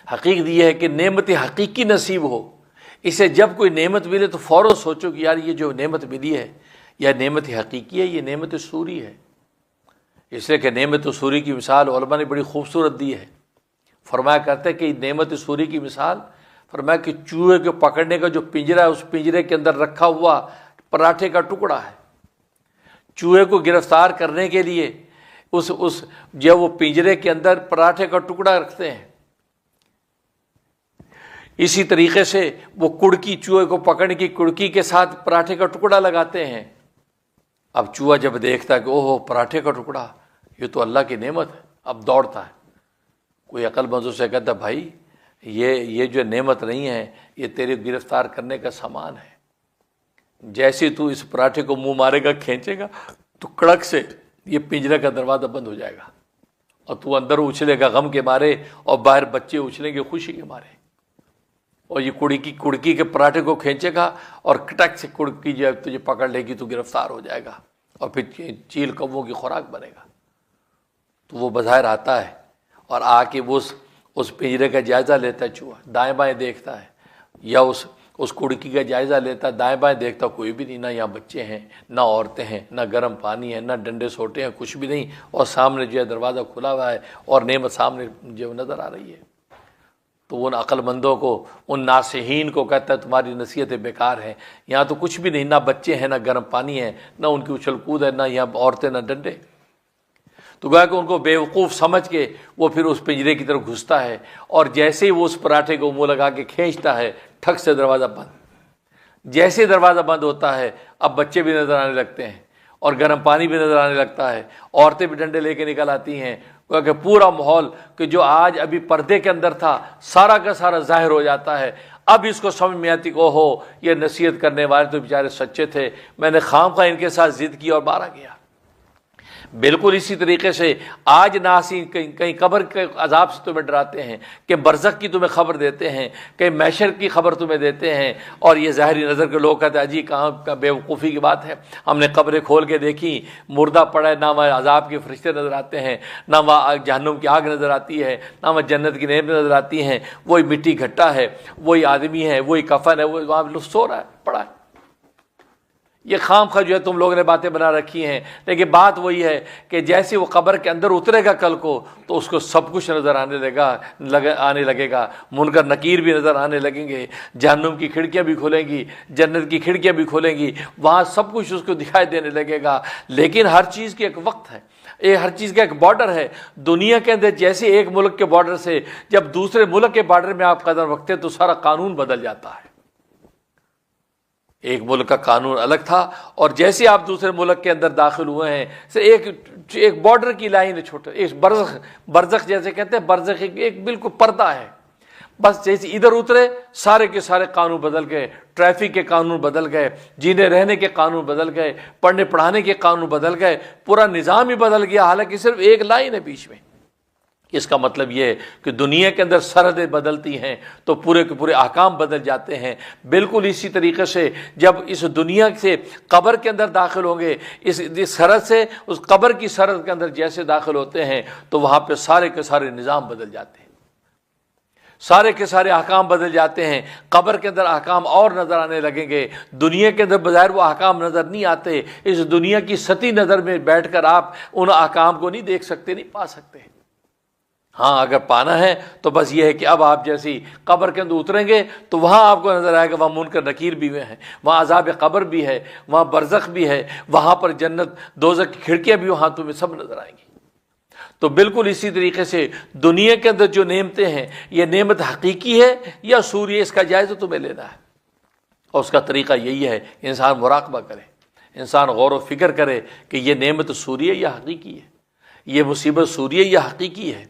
حقیقت یہ ہے کہ نعمت حقیقی نصیب ہو، اسے جب کوئی نعمت ملے تو فوراً سوچو کہ یار یہ جو نعمت ملی ہے یا نعمت حقیقی ہے، یہ نعمت سوری ہے۔ اس لیے کہ نعمت سوری کی مثال علماء نے بڑی خوبصورت دی ہے۔ فرمایا کرتے کہ نعمت سوری کی مثال، فرمایا کہ چوہے کو پکڑنے کا جو پنجرا ہے، اس پنجرے کے اندر رکھا ہوا پراٹھے کا ٹکڑا ہے۔ چوہے کو گرفتار کرنے کے لیے جب وہ پنجرے کے اندر پراٹھے کا ٹکڑا رکھتے ہیں، اسی طریقے سے وہ کڑکی، چوہے کو پکڑنے کی کڑکی کے ساتھ پراٹھے کا ٹکڑا لگاتے ہیں۔ اب چوہا جب دیکھتا ہے کہ اوہ پراٹھے کا ٹکڑا، یہ تو اللہ کی نعمت ہے، اب دوڑتا ہے۔ کوئی عقل مند سے کہتا ہے بھائی یہ جو نعمت نہیں ہے، یہ تیرے گرفتار کرنے کا سامان ہے۔ جیسے تو اس پراٹھے کو منہ مارے گا، کھینچے گا، تو کڑک سے یہ پنجرے کا دروازہ بند ہو جائے گا، اور تو اندر اچھلے گا غم کے مارے، اور باہر بچے اچھلیں گے خوشی کے مارے، اور یہ کڑکی کے پراٹھے کو کھینچے گا، اور کٹک سے کڑکی جو ہے تجھے پکڑ لے گی، تو گرفتار ہو جائے گا، اور پھر چیل کووں کی خوراک بنے گا۔ تو وہ بظاہر آتا ہے اور آ کے وہ اس پنجرے کا جائزہ لیتا ہے، چوہا دائیں بائیں دیکھتا ہے، یا اس کڑکی کا جائزہ لیتا ہے، دائیں بائیں دیکھتا، کوئی بھی نہیں، نہ یہاں بچے ہیں، نہ عورتیں ہیں، نہ گرم پانی ہے، نہ ڈنڈے سوٹے ہیں، کچھ بھی نہیں، اور سامنے جو ہے دروازہ کھلا ہوا ہے، اور نعمت سامنے جو نظر آ رہی ہے۔ تو ان عقل مندوں کو، ان ناصحین کو کہتا ہے تمہاری نصیحتیں بیکار ہیں، یہاں تو کچھ بھی نہیں، نہ بچے ہیں، نہ گرم پانی ہے، نہ ان کی اچھل کود ہے، نہ یہاں عورتیں، نہ ڈنڈے۔ تو گویا کہ ان کو بیوقوف سمجھ کے وہ پھر اس پنجرے کی طرف گھستا ہے، اور جیسے ہی وہ اس پراٹھے کو منہ لگا کے کھینچتا ہے، ٹھک سے دروازہ بند۔ جیسے دروازہ بند ہوتا ہے، اب بچے بھی نظر آنے لگتے ہیں، اور گرم پانی بھی نظر آنے لگتا ہے، عورتیں بھی ڈنڈے لے کے نکل آتی ہیں، کیونکہ پورا ماحول کہ جو آج ابھی پردے کے اندر تھا، سارا کا سارا ظاہر ہو جاتا ہے۔ اب اس کو سمجھ میں آتی کہ اوہو یہ نصیحت کرنے والے تو بیچارے سچے تھے، میں نے خواہ ان کے ساتھ ضد کی اور مارا گیا۔ بالکل اسی طریقے سے آج ناصحین کہیں قبر کے عذاب سے تمہیں ڈراتے ہیں، کہ برزخ کی تمہیں خبر دیتے ہیں، کہ محشر کی خبر تمہیں دیتے ہیں، اور یہ ظاہری نظر کے لوگ کہتے ہیں جی کہاں کا بیوقوفی کی بات ہے، ہم نے قبریں کھول کے دیکھی، مردہ پڑا ہے، نہ وہاں عذاب کے فرشتے نظر آتے ہیں، نہ وہاں جہنم کی آگ نظر آتی ہے، نہ وہاں جنت کی نعمتیں نظر آتی ہیں، وہی مٹی گھٹا ہے، وہی آدمی ہے، وہی کفن ہے، وہ وہاں سو رہا ہے، پڑا ہے۔ یہ خام خواہ جو ہے تم لوگوں نے باتیں بنا رکھی ہیں، لیکن بات وہی ہے کہ جیسے وہ قبر کے اندر اترے گا کل کو، تو اس کو سب کچھ نظر آنے لگے گا، منکر نکیر بھی نظر آنے لگیں گے، جہنم کی کھڑکیاں بھی کھولیں گی، جنت کی کھڑکیاں بھی کھولیں گی، وہاں سب کچھ اس کو دکھائی دینے لگے گا۔ لیکن ہر چیز کی ایک وقت ہے، ہر چیز کا ایک بارڈر ہے۔ دنیا کے اندر جیسے ایک ملک کے بارڈر سے جب دوسرے ملک کے بارڈر میں آپ قدم رکھتے تو سارا قانون بدل جاتا ہے۔ ایک ملک کا قانون الگ تھا، اور جیسے آپ دوسرے ملک کے اندر داخل ہوئے ہیں، ایک بارڈر کی لائن ہے، چھوٹا ایک برزخ جیسے کہتے ہیں، برزخ ایک بالکل پردہ ہے، بس جیسے ادھر اترے سارے کے سارے قانون بدل گئے، ٹریفک کے قانون بدل گئے، جینے رہنے کے قانون بدل گئے، پڑھنے پڑھانے کے قانون بدل گئے، پورا نظام ہی بدل گیا، حالانکہ صرف ایک لائن ہے بیچ میں۔ اس کا مطلب یہ ہے کہ دنیا کے اندر سرحدیں بدلتی ہیں تو پورے کے پورے احکام بدل جاتے ہیں۔ بالکل اسی طریقے سے جب اس دنیا سے قبر کے اندر داخل ہوں گے، اس سرحد سے اس قبر کی سرحد کے اندر جیسے داخل ہوتے ہیں تو وہاں پہ سارے کے سارے نظام بدل جاتے ہیں، سارے کے سارے احکام بدل جاتے ہیں۔ قبر کے اندر احکام اور نظر آنے لگیں گے، دنیا کے اندر بظاہر وہ احکام نظر نہیں آتے، اس دنیا کی سطحی نظر میں بیٹھ کر آپ ان احکام کو نہیں دیکھ سکتے، نہیں پا سکتے۔ ہاں اگر پانا ہے تو بس یہ ہے کہ اب آپ جیسی قبر کے اندر اتریں گے تو وہاں آپ کو نظر آئے گا، وہاں منکر نکیر بھی ہیں، وہاں عذاب قبر بھی ہے، وہاں برزخ بھی ہے، وہاں پر جنت دوزخ کی کھڑکیاں بھی وہاں تمہیں سب نظر آئیں گی۔ تو بالکل اسی طریقے سے دنیا کے اندر جو نعمتیں ہیں، یہ نعمت حقیقی ہے یا سوری ہے، اس کا جائزہ تمہیں لینا ہے، اور اس کا طریقہ یہی ہے انسان مراقبہ کرے، انسان غور و فکر کرے کہ یہ نعمت سوری ہے یا حقیقی ہے، یہ مصیبت سوری ہے یا حقیقی ہے۔